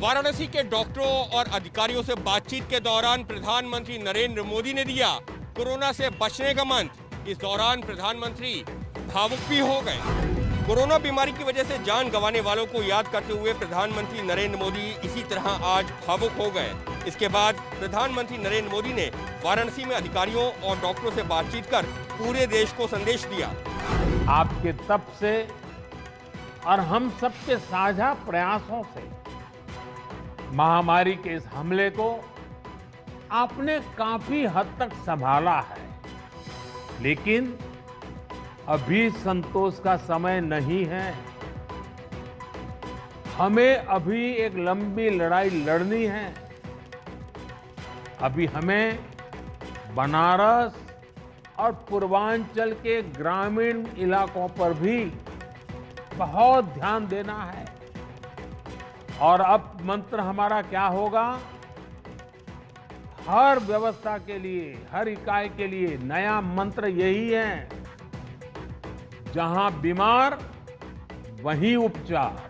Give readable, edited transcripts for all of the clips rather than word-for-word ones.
वाराणसी के डॉक्टरों और अधिकारियों से बातचीत के दौरान प्रधानमंत्री नरेंद्र मोदी ने दिया कोरोना से बचने का मंत्र। इस दौरान प्रधानमंत्री भावुक भी हो गए। कोरोना बीमारी की वजह से जान गंवाने वालों को याद करते हुए प्रधानमंत्री नरेंद्र मोदी इसी तरह आज भावुक हो गए। इसके बाद प्रधानमंत्री नरेंद्र मोदी ने वाराणसी में अधिकारियों और डॉक्टरों से बातचीत कर पूरे देश को संदेश दिया। आपके तप से और हम सबके साझा प्रयासों से महामारी के इस हमले को आपने काफी हद तक संभाला है, लेकिन अभी संतोष का समय नहीं है। हमें अभी एक लंबी लड़ाई लड़नी है। अभी हमें बनारस और पूर्वांचल के ग्रामीण इलाकों पर भी बहुत ध्यान देना है। और अब मंत्र हमारा क्या होगा? हर व्यवस्था के लिए, हर इकाई के लिए नया मंत्र यही है, जहां बीमार वहीं उपचार।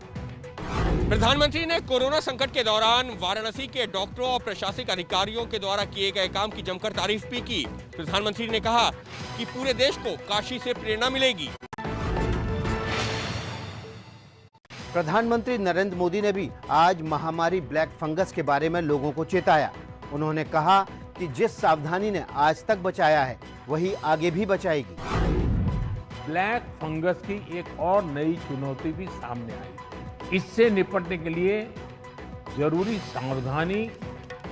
प्रधानमंत्री ने कोरोना संकट के दौरान वाराणसी के डॉक्टरों और प्रशासनिक अधिकारियों के द्वारा किए गए काम की जमकर तारीफ भी की। प्रधानमंत्री ने कहा कि पूरे देश को काशी से प्रेरणा मिलेगी। प्रधानमंत्री नरेंद्र मोदी ने भी आज महामारी ब्लैक फंगस के बारे में लोगों को चेताया। उन्होंने कहा कि जिस सावधानी ने आज तक बचाया है वही आगे भी बचाएगी। ब्लैक फंगस की एक और नई चुनौती भी सामने आई। इससे निपटने के लिए जरूरी सावधानी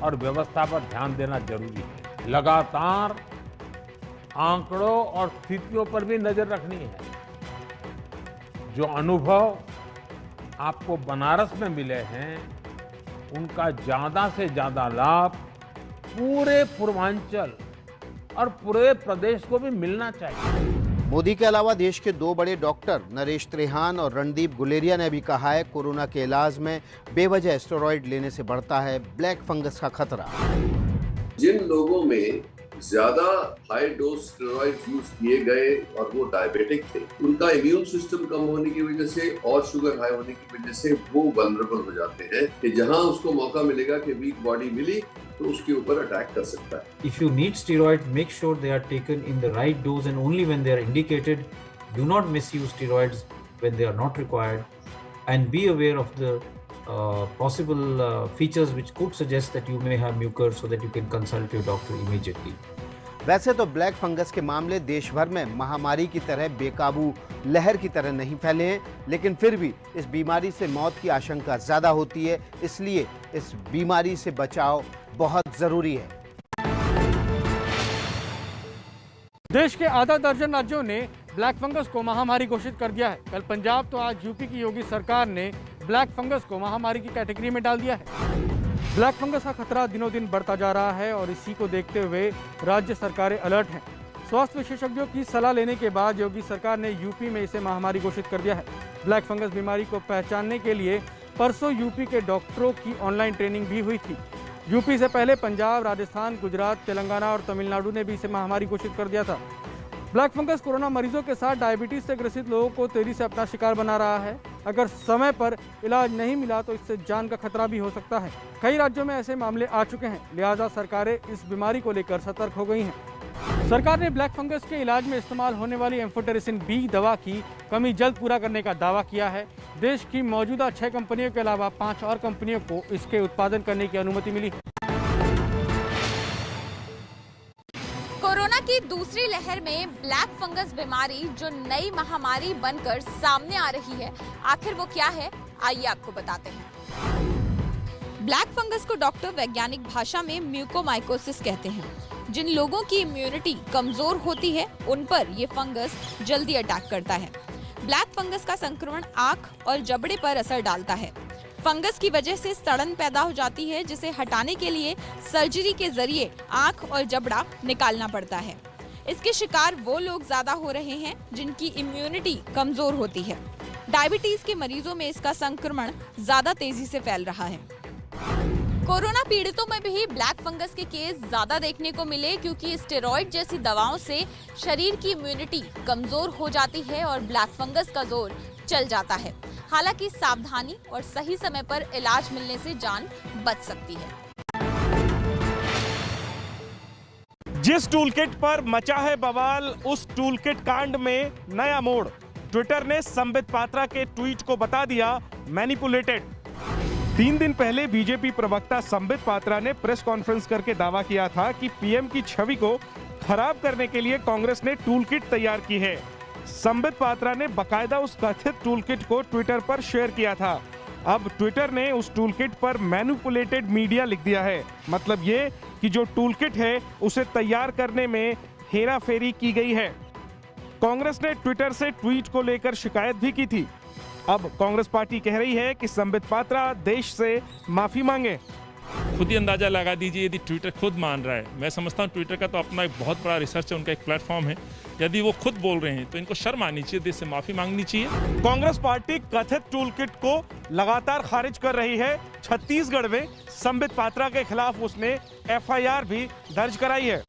और व्यवस्था पर ध्यान देना जरूरी है। लगातार आंकड़ों और स्थितियों पर भी नजर रखनी है। जो अनुभव आपको बनारस में मिले हैं, उनका ज्यादा से ज्यादा लाभ पूरे पूर्वांचल और पूरे प्रदेश को भी मिलना चाहिए। मोदी के अलावा देश के दो बड़े डॉक्टर नरेश त्रेहान और रणदीप गुलेरिया ने भी कहा है, कोरोना के इलाज में बेवजह स्टेरॉइड लेने से बढ़ता है ब्लैक फंगस का खतरा। जिन लोगों में ज्यादा हाई डोज स्टेरॉइड यूज किए गए और वो डायबिटिक थे, उनका इम्यून सिस्टम कम होने की वजह से और शुगर हाई होने की वजह से वो वल्नरेबल हो जाते हैं कि जहां उसको मौका मिलेगा कि वीक बॉडी मिली तो उसके ऊपर अटैक कर सकता है। If you need steroids, make sure they are taken in the right dose and only when they are indicated. Do not misuse steroids when they are not required, and be aware of the possible features which could suggest that you may have mucus, so that you can consult your doctor immediately. वैसे तो black fungus के मामले देश भर में महामारी की तरह बेकाबू लहर की तरह नहीं फैले हैं, लेकिन फिर भी इस बीमारी से मौत की आशंका ज्यादा होती है। इसलिए इस बीमारी से बचाव बहुत जरूरी है। देश के आधा दर्जन राज्यों ने ब्लैक फंगस को महामारी घोषित कर दिया है। कल पंजाब तो आज यूपी की योगी सरकार ने ब्लैक फंगस को महामारी की कैटेगरी में डाल दिया है। ब्लैक फंगस का खतरा दिनों दिन बढ़ता जा रहा है और इसी को देखते हुए राज्य सरकारें अलर्ट हैं। स्वास्थ्य विशेषज्ञों की सलाह लेने के बाद योगी सरकार ने यूपी में इसे महामारी घोषित कर दिया है। ब्लैक फंगस बीमारी को पहचानने के लिए परसों यूपी के डॉक्टरों की ऑनलाइन ट्रेनिंग भी हुई थी। यूपी से पहले पंजाब, राजस्थान, गुजरात, तेलंगाना और तमिलनाडु ने भी इसे महामारी घोषित कर दिया था। ब्लैक फंगस कोरोना मरीजों के साथ डायबिटीज से ग्रसित लोगों को तेजी से अपना शिकार बना रहा है। अगर समय पर इलाज नहीं मिला तो इससे जान का खतरा भी हो सकता है। कई राज्यों में ऐसे मामले आ चुके हैं, लिहाजा सरकारें इस बीमारी को लेकर सतर्क हो गई हैं। सरकार ने ब्लैक फंगस के इलाज में इस्तेमाल होने वाली एम्फोटेरिसिन बी दवा की कमी जल्द पूरा करने का दावा किया है। देश की मौजूदा 6 कंपनियों के अलावा 5 और कंपनियों को इसके उत्पादन करने की अनुमति मिली है। कोरोना की दूसरी लहर में ब्लैक फंगस बीमारी जो नई महामारी बनकर सामने आ रही है, आखिर वो क्या है, आइए आपको बताते हैं। ब्लैक फंगस को डॉक्टर वैज्ञानिक भाषा में म्यूकोमाइकोसिस कहते हैं। जिन लोगों की इम्यूनिटी कमजोर होती है, उन पर ये फंगस जल्दी अटैक करता है। ब्लैक फंगस का संक्रमण आंख और जबड़े पर असर डालता है। फंगस की वजह से सड़न पैदा हो जाती है, जिसे हटाने के लिए सर्जरी के जरिए आंख और जबड़ा निकालना पड़ता है। इसके शिकार वो लोग ज्यादा हो रहे हैं जिनकी इम्यूनिटी कमजोर होती है। डायबिटीज के मरीजों में इसका संक्रमण ज्यादा तेजी से फैल रहा है। कोरोना पीड़ितों में भी ब्लैक फंगस के केस ज्यादा देखने को मिले क्योंकि स्टेरॉइड जैसी दवाओं से शरीर की इम्यूनिटी कमजोर हो जाती है और ब्लैक फंगस का जोर चल जाता है। हालांकि सावधानी और सही समय पर इलाज मिलने से जान बच सकती है। जिस टूलकिट पर मचा है बवाल, उस टूलकिट कांड में नया मोड़। ट्विटर ने संबित पात्रा के ट्वीट को बता दिया मैनिपुलेटेड। 3 दिन पहले बीजेपी प्रवक्ता संबित पात्रा ने प्रेस कॉन्फ्रेंस करके दावा किया था कि पीएम की छवि को खराब करने के लिए कांग्रेस ने टूलकिट तैयार की है। संबित पात्रा ने बकायदा उस कथित टूलकिट को ट्विटर पर शेयर किया था। अब ट्विटर ने उस टूलकिट पर मैनिपुलेटेड मीडिया लिख दिया है। मतलब ये कि जो टूलकिट है उसे तैयार करने में हेराफेरी की गई है। कांग्रेस ने ट्विटर से ट्वीट को लेकर शिकायत भी की थी। अब कांग्रेस पार्टी कह रही है कि संबित पात्रा देश से माफी मांगे। खुद ही अंदाजा लगा दीजिए यदि ट्विटर खुद मान रहा है। मैं समझता हूँ ट्विटर का तो अपना एक बहुत बड़ा रिसर्च है, उनका एक प्लेटफॉर्म है। यदि वो खुद बोल रहे हैं तो इनको शर्म आनी चाहिए, देश से माफी मांगनी चाहिए। कांग्रेस पार्टी कथित टूलकिट को लगातार खारिज कर रही है। छत्तीसगढ़ में संबित पात्रा के खिलाफ उसने एफआईआर भी दर्ज कराई है।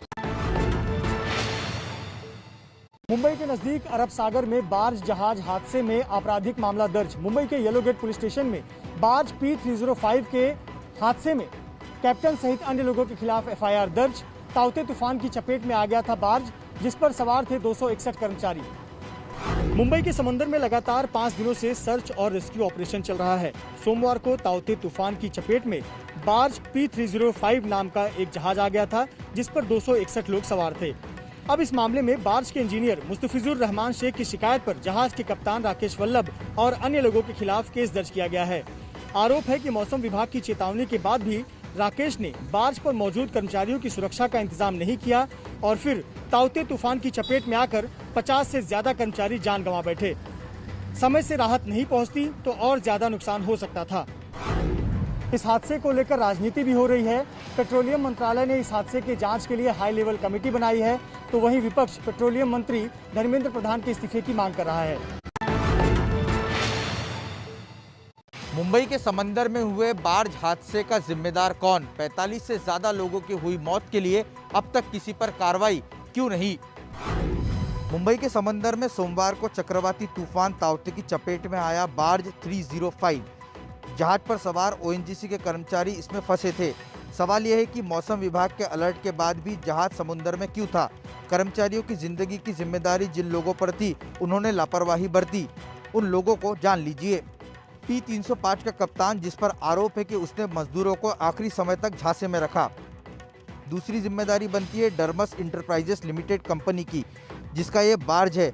मुंबई के नजदीक अरब सागर में बार्ज जहाज हादसे में आपराधिक मामला दर्ज। मुंबई के येलो गेट पुलिस स्टेशन में बार्ज P305 के हादसे में कैप्टन सहित अन्य लोगों के खिलाफ एफआईआर दर्ज। ताउते तूफान की चपेट में आ गया था बार्ज, जिस पर सवार थे 261 कर्मचारी। मुंबई के समंदर में लगातार 5 दिनों से सर्च और रेस्क्यू ऑपरेशन चल रहा है। सोमवार को ताउते तूफान की चपेट में बार्ज P305 नाम का एक जहाज आ गया था, जिस पर 261 लोग सवार थे। अब इस मामले में बार्ज के इंजीनियर मुस्तफिजुर रहमान शेख की शिकायत पर जहाज के कप्तान राकेश वल्लभ और अन्य लोगों के खिलाफ केस दर्ज किया गया है। आरोप है कि मौसम विभाग की चेतावनी के बाद भी राकेश ने बार्ज पर मौजूद कर्मचारियों की सुरक्षा का इंतजाम नहीं किया और फिर ताउते तूफान की चपेट में आकर 50 से ज्यादा कर्मचारी जान गंवा बैठे। समय से राहत नहीं पहुंचती तो और ज्यादा नुकसान हो सकता था। इस हादसे को लेकर राजनीति भी हो रही है। पेट्रोलियम मंत्रालय ने इस हादसे के जांच के लिए हाई लेवल कमेटी बनाई है, तो वहीं विपक्ष पेट्रोलियम मंत्री धर्मेंद्र प्रधान के इस्तीफे की मांग कर रहा है। मुंबई के समंदर में हुए बार्ज हादसे का जिम्मेदार कौन? 45 से ज्यादा लोगों की हुई मौत के लिए अब तक किसी पर कार्रवाई क्यों नहीं? मुंबई के समंदर में सोमवार को चक्रवाती तूफान ताउते की चपेट में आया बार्ज 305। जहाज पर सवार ओएनजीसी के कर्मचारी इसमें फंसे थे। सवाल यह है कि मौसम विभाग के अलर्ट के बाद भी जहाज समुद्र में क्यों था? कर्मचारियों की जिंदगी की जिम्मेदारी जिन लोगों पर थी, उन्होंने लापरवाही बरती। उन लोगों को जान लीजिए। P305 का कप्तान, जिस पर आरोप है कि उसने मजदूरों को आखिरी समय तक झांसे में रखा। दूसरी जिम्मेदारी बनती है डर्मस इंटरप्राइजेस लिमिटेड कंपनी की, जिसका ये बार्ज है।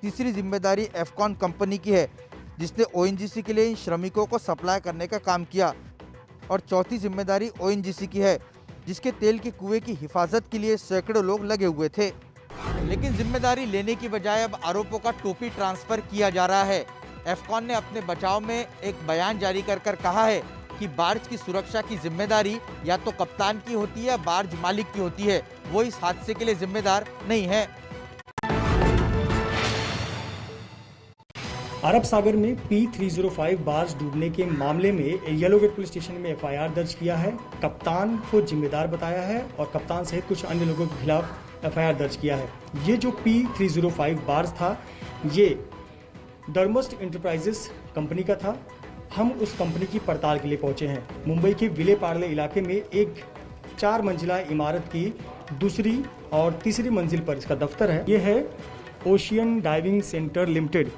तीसरी जिम्मेदारी एफकॉन कंपनी की है, जिसने ओएनजीसी के लिए इन श्रमिकों को सप्लाई करने का काम किया। और चौथी जिम्मेदारी ओएनजीसी की है, जिसके तेल के कुएं की हिफाजत के लिए सैकड़ों लोग लगे हुए थे। लेकिन जिम्मेदारी लेने की बजाय अब आरोपों का टोपी ट्रांसफर किया जा रहा है। एफकॉन ने अपने बचाव में एक बयान जारी कर कहा है कि बार्ज की सुरक्षा की जिम्मेदारी या तो कप्तान की होती है या बार्ज मालिक की होती है। वो इस हादसे के लिए जिम्मेदार नहीं है। अरब सागर में P305 बार्ज डूबने के मामले में येलो गेट पुलिस स्टेशन में एफआईआर दर्ज किया है। कप्तान को जिम्मेदार बताया है और कप्तान सहित कुछ अन्य लोगों के खिलाफ एफआईआर दर्ज किया है। ये जो P305 बार्ज था, ये डर्मस्ट इंटरप्राइजेस कंपनी का था। हम उस कंपनी की पड़ताल के लिए पहुंचे हैं। मुंबई के विले पार्ले इलाके में एक 4 मंजिला इमारत की दूसरी और तीसरी मंजिल पर इसका दफ्तर है। ये है ओशियन डाइविंग सेंटर लिमिटेड।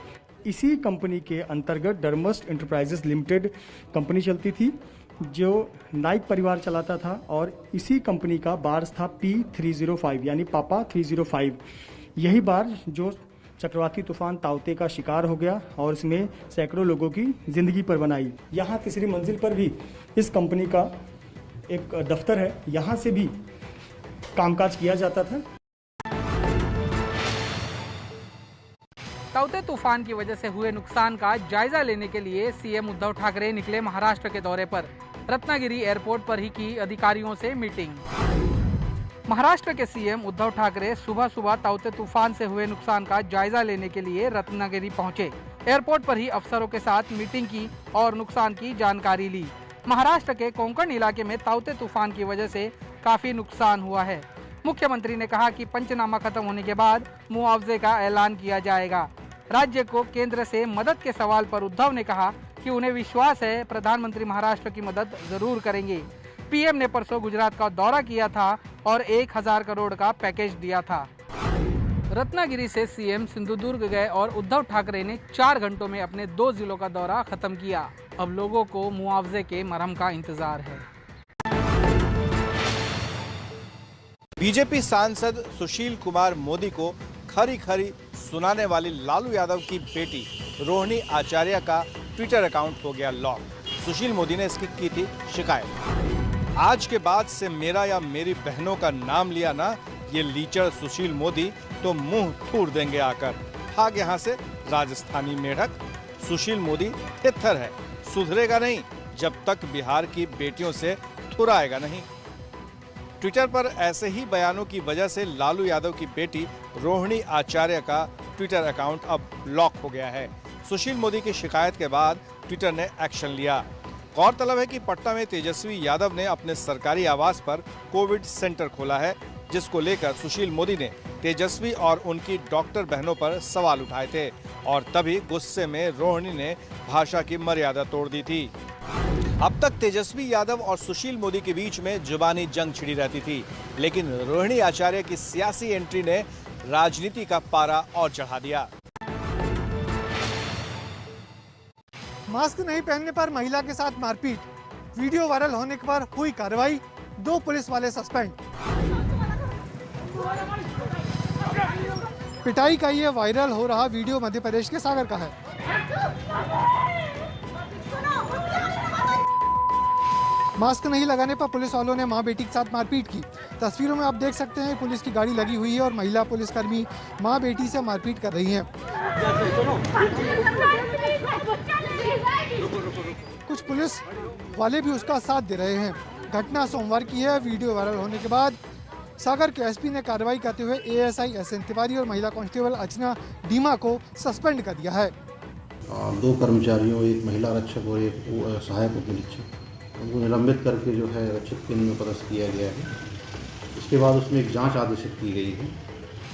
इसी कंपनी के अंतर्गत डर्मस्ट इंटरप्राइजेस लिमिटेड कंपनी चलती थी, जो नाइक परिवार चलाता था। और इसी कंपनी का बार्ज था P305 यानी पापा 305। यही बार्ज जो चक्रवाती तूफान ताउते का शिकार हो गया और इसमें सैकड़ों लोगों की जिंदगी पर बनाई। यहाँ तीसरी मंजिल पर भी इस कंपनी का एक दफ्तर है, यहाँ से भी कामकाज किया जाता था। ताउते तूफान की वजह से हुए नुकसान का जायजा लेने के लिए सीएम उद्धव ठाकरे निकले महाराष्ट्र के दौरे पर। रत्नागिरी एयरपोर्ट पर ही की अधिकारियों से मीटिंग। महाराष्ट्र के सीएम उद्धव ठाकरे सुबह सुबह ताउते तूफान से हुए नुकसान का जायजा लेने के लिए रत्नागिरी पहुंचे। एयरपोर्ट पर ही अफसरों के साथ मीटिंग की और नुकसान की जानकारी ली। महाराष्ट्र के कोंकण इलाके में ताउते तूफान की वजह से काफी नुकसान हुआ है। मुख्यमंत्री ने कहा कि पंचनामा खत्म होने के बाद मुआवजे का ऐलान किया जाएगा। राज्य को केंद्र से मदद के सवाल पर उद्धव ने कहा कि उन्हें विश्वास है प्रधानमंत्री महाराष्ट्र की मदद जरूर करेंगे। पीएम ने परसों गुजरात का दौरा किया था और 1000 करोड़ का पैकेज दिया था। रत्नागिरी से सीएम सिंधुदुर्ग गए और उद्धव ठाकरे ने 4 घंटों में अपने 2 जिलों का दौरा खत्म किया। अब लोगों को मुआवजे के मरहम का इंतजार है। बीजेपी सांसद सुशील कुमार मोदी को खरी खरी सुनाने वाली लालू यादव की बेटी रोहिणी आचार्य का ट्विटर अकाउंट हो गया लॉक। सुशील मोदी ने इसकी की थी शिकायत। आज के बाद से मेरा या मेरी बहनों का नाम लिया ना ये लीचड़ सुशील मोदी तो मुंह थूर देंगे आकर। भाग यहाँ से राजस्थानी मेढक। सुशील मोदी थित्थर है, सुधरेगा नहीं जब तक बिहार की बेटियों से थुराएगा नहीं। ट्विटर पर ऐसे ही बयानों की वजह से लालू यादव की बेटी रोहिणी आचार्य का ट्विटर अकाउंट अब लॉक हो गया है। सुशील मोदी की शिकायत के बाद ट्विटर ने एक्शन लिया। गौरतलब है कि पटना में तेजस्वी यादव ने अपने सरकारी आवास पर कोविड सेंटर खोला है, जिसको लेकर सुशील मोदी ने तेजस्वी और उनकी डॉक्टर बहनों पर सवाल उठाए थे और तभी गुस्से में रोहिणी ने भाषा की मर्यादा तोड़ दी थी। अब तक तेजस्वी यादव और सुशील मोदी के बीच में जुबानी जंग छिड़ी रहती थी, लेकिन रोहिणी आचार्य की सियासी एंट्री ने राजनीति का पारा और चढ़ा दिया। मास्क नहीं पहनने पर महिला के साथ मारपीट, वीडियो वायरल होने पर हुई कार्रवाई, 2 पुलिस वाले सस्पेंड। पिटाई का ये वायरल हो रहा वीडियो मध्य प्रदेश के सागर का है। मास्क नहीं लगाने पर पुलिस वालों ने मां बेटी के साथ मारपीट की। तस्वीरों में आप देख सकते हैं पुलिस की गाड़ी लगी हुई है और महिला पुलिसकर्मी मां बेटी से मारपीट कर रही हैं। कुछ पुलिस वाले भी उसका साथ दे रहे हैं। घटना सोमवार की है। वीडियो वायरल होने के बाद सागर के एसपी ने कार्रवाई करते हुए एएसआई एसएन तिवारी और महिला कांस्टेबल अर्चना डीमा को सस्पेंड कर दिया है। 2 कर्मचारियों, एक महिला रक्षक और एक सहायक उप निरीक्षक, उनको निलंबित करके जो है रक्षक केंद्र में पदस्थ किया गया है। उसके बाद उसमें एक जांच आदेशित की गई है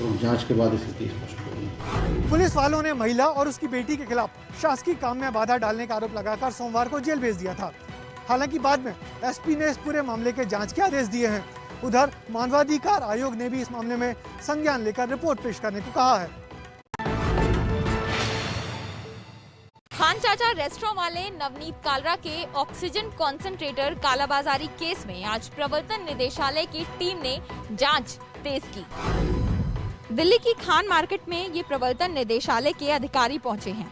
और जांच के बाद स्थिति स्पष्ट होगी। पुलिस वालों ने महिला और उसकी बेटी के खिलाफ शासकीय काम में बाधा डालने का आरोप लगाकर सोमवार को जेल भेज दिया था। हालांकि बाद में एसपी ने इस पूरे मामले के जांच के आदेश दिए हैं। उधर मानवाधिकार आयोग ने भी इस मामले में संज्ञान लेकर रिपोर्ट पेश करने को कहा है। खान चाचा रेस्टोरेंट वाले नवनीत कालरा के ऑक्सीजन कॉन्सेंट्रेटर कालाबाजारी केस में आज प्रवर्तन निदेशालय की टीम ने जांच तेज की। दिल्ली की खान मार्केट में ये प्रवर्तन निदेशालय के अधिकारी पहुंचे हैं।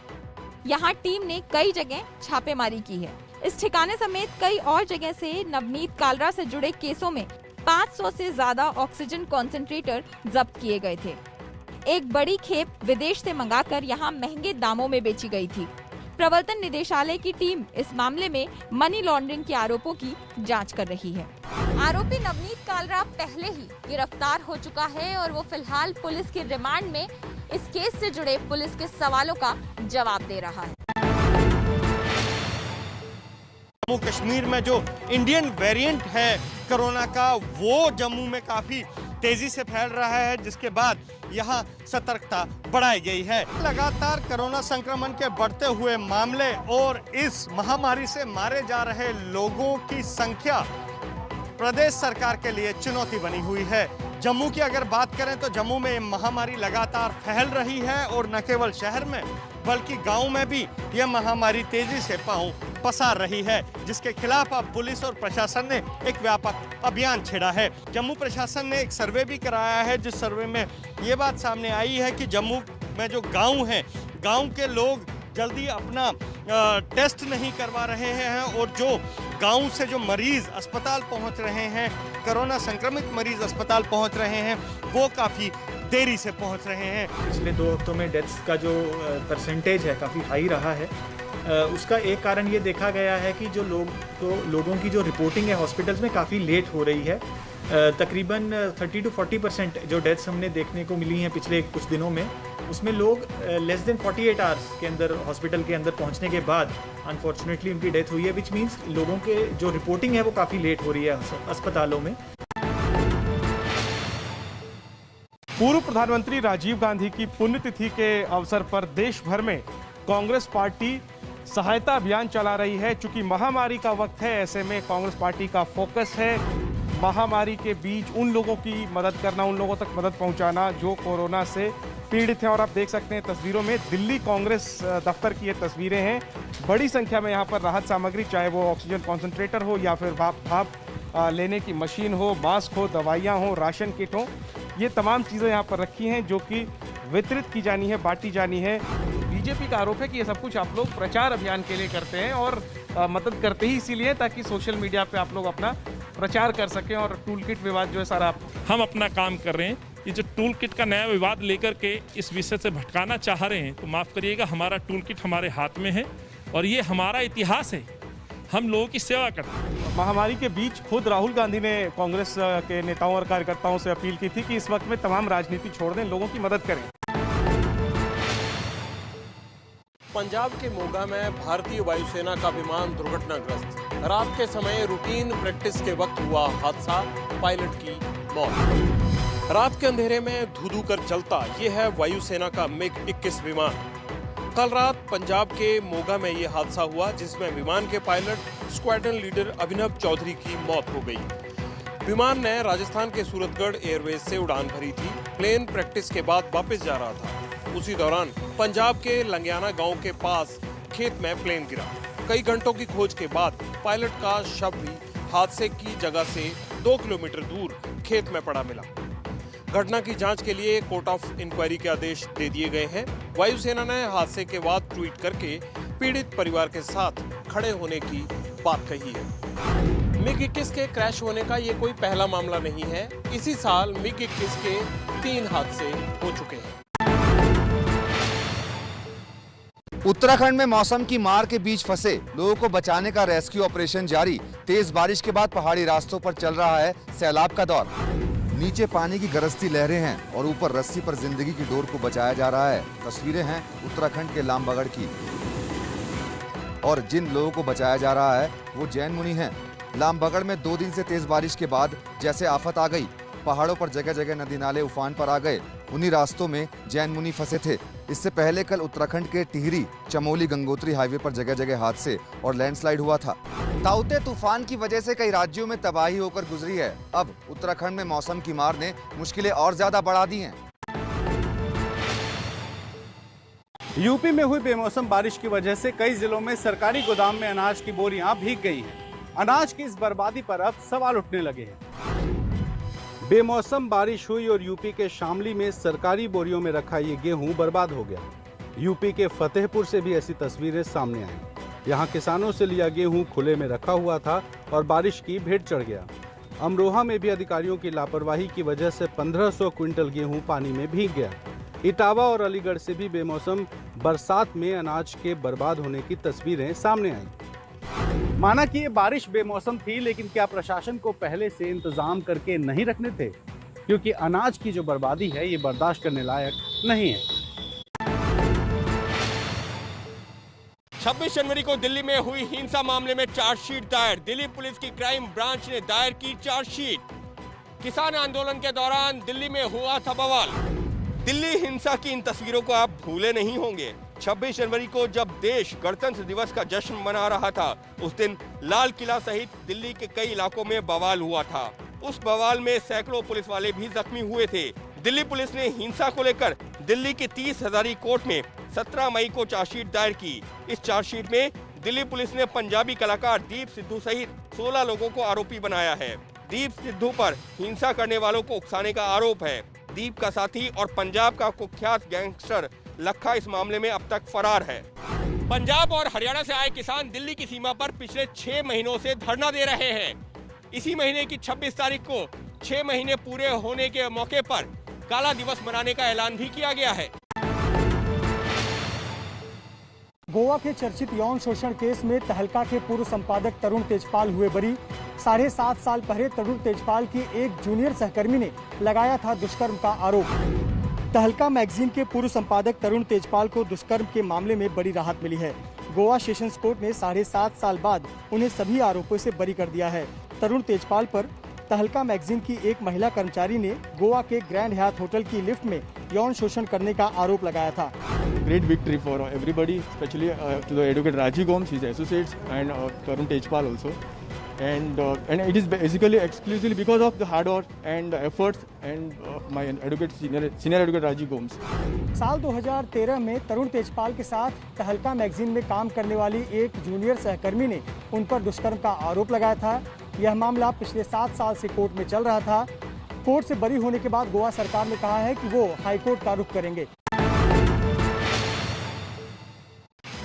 यहाँ टीम ने कई जगह छापेमारी की है। इस ठिकाने समेत कई और जगह से नवनीत कालरा से जुड़े केसों में 500 से ज्यादा ऑक्सीजन कॉन्सेंट्रेटर जब्त किए गए थे। एक बड़ी खेप विदेश से मंगाकर यहाँ महंगे दामों में बेची गई थी। प्रवर्तन निदेशालय की टीम इस मामले में मनी लॉन्ड्रिंग के आरोपों की जांच कर रही है। आरोपी नवनीत कालरा पहले ही गिरफ्तार हो चुका है और वो फिलहाल पुलिस की रिमांड में इस केस से जुड़े पुलिस के सवालों का जवाब दे रहा है। जम्मू कश्मीर में जो इंडियन वेरिएंट है कोरोना का, वो जम्मू में काफी तेजी से फैल रहा है, जिसके बाद यहाँ सतर्कता बढ़ाई गई है। लगातार कोरोना संक्रमण के बढ़ते हुए मामले और इस महामारी से मारे जा रहे लोगों की संख्या प्रदेश सरकार के लिए चुनौती बनी हुई है। जम्मू की अगर बात करें तो जम्मू में महामारी लगातार फैल रही है और न केवल शहर में बल्कि गांव में भी यह महामारी तेजी से पांव पसार रही है, जिसके खिलाफ अब पुलिस और प्रशासन ने एक व्यापक अभियान छेड़ा है। जम्मू प्रशासन ने एक सर्वे भी कराया है, जिस सर्वे में ये बात सामने आई है कि जम्मू में जो गांव हैं, गांव के लोग जल्दी अपना टेस्ट नहीं करवा रहे हैं और जो गांव से जो मरीज अस्पताल पहुंच रहे हैं, कोरोना संक्रमित मरीज अस्पताल पहुंच रहे हैं, वो काफ़ी देरी से पहुंच रहे हैं। पिछले 2 हफ्तों में डेथ्स का जो परसेंटेज है काफ़ी हाई रहा है। उसका एक कारण ये देखा गया है कि जो लोगों की जो रिपोर्टिंग है हॉस्पिटल्स में काफ़ी लेट हो रही है। तकरीबन 30 to 40% जो डेथ्स हमने देखने को मिली हैं पिछले कुछ दिनों में, उसमें लोग लेस देन 48 आवर्स के अंदर हॉस्पिटल के अंदर पहुंचने के बाद अनफॉर्चुनेटली उनकी डेथ हुई है, विच मीन्स लोगों के जो रिपोर्टिंग है वो काफ़ी लेट हो रही है अस्पतालों में। पूर्व प्रधानमंत्री राजीव गांधी की पुण्यतिथि के अवसर पर देश भर में कांग्रेस पार्टी सहायता अभियान चला रही है। चूंकि महामारी का वक्त है, ऐसे में कांग्रेस पार्टी का फोकस है महामारी के बीच उन लोगों की मदद करना, उन लोगों तक मदद पहुंचाना जो कोरोना से पीड़ित हैं। और आप देख सकते हैं तस्वीरों में दिल्ली कांग्रेस दफ्तर की ये तस्वीरें हैं। बड़ी संख्या में यहाँ पर राहत सामग्री, चाहे वो ऑक्सीजन कॉन्सेंट्रेटर हो या फिर भाप लेने की मशीन हो, मास्क हो, दवाइयाँ हो, राशन किट हो, ये तमाम चीज़ें यहाँ पर रखी हैं जो कि वितरित की जानी है, बांटी जानी है। बीजेपी का आरोप है कि ये सब कुछ आप लोग प्रचार अभियान के लिए करते हैं और मदद करते ही इसीलिए ताकि सोशल मीडिया पे आप लोग अपना प्रचार कर सकें और टूल किट विवाद जो है सारा हम अपना काम कर रहे हैं। ये जो टूल किट का नया विवाद लेकर के इस विषय से भटकाना चाह रहे हैं तो माफ़ करिएगा, हमारा टूल किट हमारे हाथ में है और ये हमारा इतिहास है, हम लोगों की सेवा करते हैं। महामारी के बीच खुद राहुल गांधी ने कांग्रेस के नेताओं और कार्यकर्ताओं से अपील की थी कि इस वक्त में तमाम राजनीति छोड़ दें, लोगों की मदद करें। पंजाब के मोगा में भारतीय वायुसेना का विमान दुर्घटनाग्रस्त। रात के समय रूटीन प्रैक्टिस के वक्त हुआ हादसा, पायलट की मौत। रात के अंधेरे में धू-धू कर चलता ये है वायुसेना का MiG-21 विमान। कल रात पंजाब के मोगा में ये हादसा हुआ जिसमें विमान के पायलट स्क्वाड्रन लीडर अभिनव चौधरी की मौत हो गई। विमान ने राजस्थान के सूरतगढ़ एयरवेज से उड़ान भरी थी। प्लेन प्रैक्टिस के बाद वापस जा रहा था। उसी दौरान पंजाब के लंगियाना गांव के पास खेत में प्लेन गिरा। कई घंटों की खोज के बाद पायलट का शव भी हादसे की जगह से 2 किलोमीटर दूर खेत में पड़ा मिला। घटना की जांच के लिए कोर्ट ऑफ इंक्वायरी के आदेश दे दिए गए हैं। वायुसेना ने हादसे के बाद ट्वीट करके पीड़ित परिवार के साथ खड़े होने की बात कही है। MiG-21 के क्रैश होने का ये कोई पहला मामला नहीं है। इसी साल MiG-21 के 3 हादसे हो चुके हैं। उत्तराखंड में मौसम की मार के बीच फंसे लोगों को बचाने का रेस्क्यू ऑपरेशन जारी। तेज बारिश के बाद पहाड़ी रास्तों पर चल रहा है सैलाब का दौर। नीचे पानी की गरजती लहरें हैं और ऊपर रस्सी पर जिंदगी की डोर को बचाया जा रहा है। तस्वीरें हैं उत्तराखंड के लामबगड़ की और जिन लोगों को बचाया जा रहा है वो जैन मुनि हैं। लामबगड़ में 2 दिन से तेज बारिश के बाद जैसे आफत आ गई। पहाड़ों पर जगह जगह नदी नाले उफान पर आ गए। उन्हीं रास्तों में जैन मुनि फंसे थे। इससे पहले कल उत्तराखंड के टिहरी चमोली गंगोत्री हाईवे पर जगह जगह हादसे और लैंडस्लाइड हुआ था। ताउते तूफान की वजह से कई राज्यों में तबाही होकर गुजरी है। अब उत्तराखंड में मौसम की मार ने मुश्किलें और ज्यादा बढ़ा दी हैं। यूपी में हुई बेमौसम बारिश की वजह से कई जिलों में सरकारी गोदाम में अनाज की बोरियां भीग गई हैं। अनाज की इस बर्बादी पर अब सवाल उठने लगे हैं। बेमौसम बारिश हुई और यूपी के शामली में सरकारी बोरियों में रखा ये गेहूं बर्बाद हो गया। यूपी के फतेहपुर से भी ऐसी तस्वीरें सामने आई। यहाँ किसानों से लिया गेहूं खुले में रखा हुआ था और बारिश की भेंट चढ़ गया। अमरोहा में भी अधिकारियों की लापरवाही की वजह से 1500 क्विंटल गेहूं पानी में भीग गया। इटावा और अलीगढ़ से भी बेमौसम बरसात में अनाज के बर्बाद होने की तस्वीरें सामने आई। माना कि ये बारिश बेमौसम थी, लेकिन क्या प्रशासन को पहले से इंतजाम करके नहीं रखने थे? क्योंकि अनाज की जो बर्बादी है ये बर्दाश्त करने लायक नहीं है। 26 जनवरी को दिल्ली में हुई हिंसा मामले में चार्जशीट दायर। दिल्ली पुलिस की क्राइम ब्रांच ने दायर की चार्जशीट। किसान आंदोलन के दौरान दिल्ली में हुआ था बवाल। दिल्ली हिंसा की इन तस्वीरों को आप भूले नहीं होंगे। 26 जनवरी को जब देश गणतंत्र दिवस का जश्न मना रहा था, उस दिन लाल किला सहित दिल्ली के कई इलाकों में बवाल हुआ था। उस बवाल में सैकड़ों पुलिस वाले भी जख्मी हुए थे। दिल्ली पुलिस ने हिंसा को लेकर दिल्ली के 30 हजारी कोर्ट में 17 मई को चार्जशीट दायर की। इस चार्जशीट में दिल्ली पुलिस ने पंजाबी कलाकार दीप सिद्धू सहित 16 लोगों को आरोपी बनाया है। दीप सिद्धू पर हिंसा करने वालों को उकसाने का आरोप है। दीप का साथी और पंजाब का कुख्यात गैंगस्टर लखा इस मामले में अब तक फरार है। पंजाब और हरियाणा से आए किसान दिल्ली की सीमा पर पिछले 6 महीनों से धरना दे रहे हैं। इसी महीने की 26 तारीख को 6 महीने पूरे होने के मौके पर काला दिवस मनाने का ऐलान भी किया गया है। गोवा के चर्चित यौन शोषण केस में तहलका के पूर्व संपादक तरुण तेजपाल हुए बरी। 7.5 साल पहले तरुण तेजपाल की एक जूनियर सहकर्मी ने लगाया था दुष्कर्म का आरोप। तहलका मैगजीन के पूर्व संपादक तरुण तेजपाल को दुष्कर्म के मामले में बड़ी राहत मिली है। गोवा सेशंस कोर्ट ने 7.5 साल बाद उन्हें सभी आरोपों से बरी कर दिया है। तरुण तेजपाल पर तहलका मैगजीन की एक महिला कर्मचारी ने गोवा के ग्रैंड हयात होटल की लिफ्ट में यौन शोषण करने का आरोप लगाया था। Great victory for everybody, especially to the advocate Rajiv Gomes, his associates, and Tarun Tejpal also. And it is basically exclusively because of the hard work and the efforts and my advocate, senior advocate Rajiv Gomes. साल 2013 में तरुण तेजपाल के साथ तहलका magazine में काम करने वाली एक जूनियर सहकर्मी ने उन पर दुष्कर्म का आरोप लगाया था। यह मामला पिछले 7 साल से कोर्ट में चल रहा था। कोर्ट से बरी होने के बाद गोवा सरकार ने कहा है कि वो हाईकोर्ट का रुख करेंगे।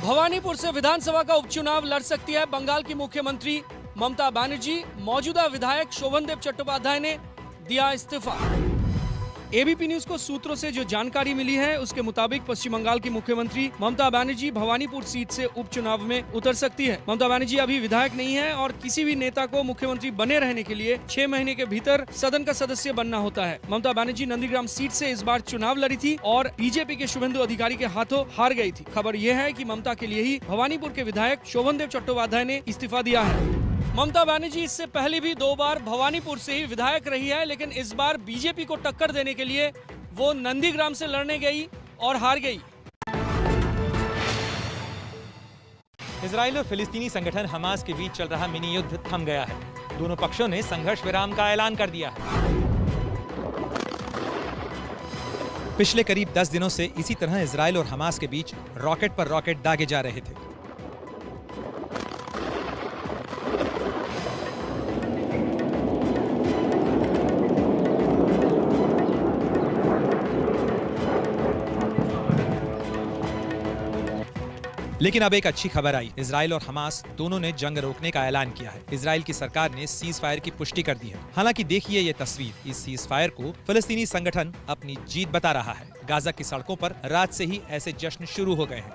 भवानीपुर से विधानसभा का उपचुनाव लड़ सकती है बंगाल की मुख्यमंत्री ममता बनर्जी। मौजूदा विधायक शोभनदेव चट्टोपाध्याय ने दिया इस्तीफा। एबीपी न्यूज को सूत्रों से जो जानकारी मिली है उसके मुताबिक पश्चिम बंगाल की मुख्यमंत्री ममता बनर्जी भवानीपुर सीट से उपचुनाव में उतर सकती है। ममता बनर्जी अभी विधायक नहीं है और किसी भी नेता को मुख्यमंत्री बने रहने के लिए 6 महीने के भीतर सदन का सदस्य बनना होता है। ममता बनर्जी नंदीग्राम सीट से इस बार चुनाव लड़ी थी और बीजेपी के शुभेंदु अधिकारी के हाथों हार गई थी। खबर यह है कि ममता के लिए ही भवानीपुर के विधायक शोभनदेव चट्टोपाध्याय ने इस्तीफा दिया है। ममता बनर्जी इससे पहले भी 2 बार भवानीपुर से ही विधायक रही है, लेकिन इस बार बीजेपी को टक्कर देने के लिए वो नंदीग्राम से लड़ने गई और हार गई। इजराइल और फिलिस्तीनी संगठन हमास के बीच चल रहा मिनी युद्ध थम गया है। दोनों पक्षों ने संघर्ष विराम का ऐलान कर दिया है। पिछले करीब 10 दिनों से इसी तरह इजराइल और हमास के बीच रॉकेट पर रॉकेट दागे जा रहे थे। लेकिन अब एक अच्छी खबर आई। इजराइल और हमास दोनों ने जंग रोकने का ऐलान किया है। इजराइल की सरकार ने सीज फायर की पुष्टि कर दी है। हालांकि देखिए ये तस्वीर। इस सीज फायर को फिलिस्तीनी संगठन अपनी जीत बता रहा है। गाजा की सड़कों पर रात से ही ऐसे जश्न शुरू हो गए हैं।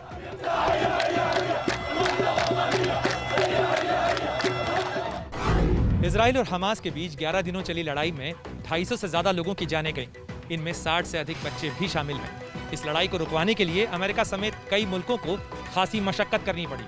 इजराइल और हमास के बीच 11 दिनों चली लड़ाई में 250 से ज्यादा लोगों की जानें गईं। इनमें 60 से अधिक बच्चे भी शामिल हैं। इस लड़ाई को रुकवाने के लिए अमेरिका समेत कई मुल्कों को खासी मशक्कत करनी पड़ी।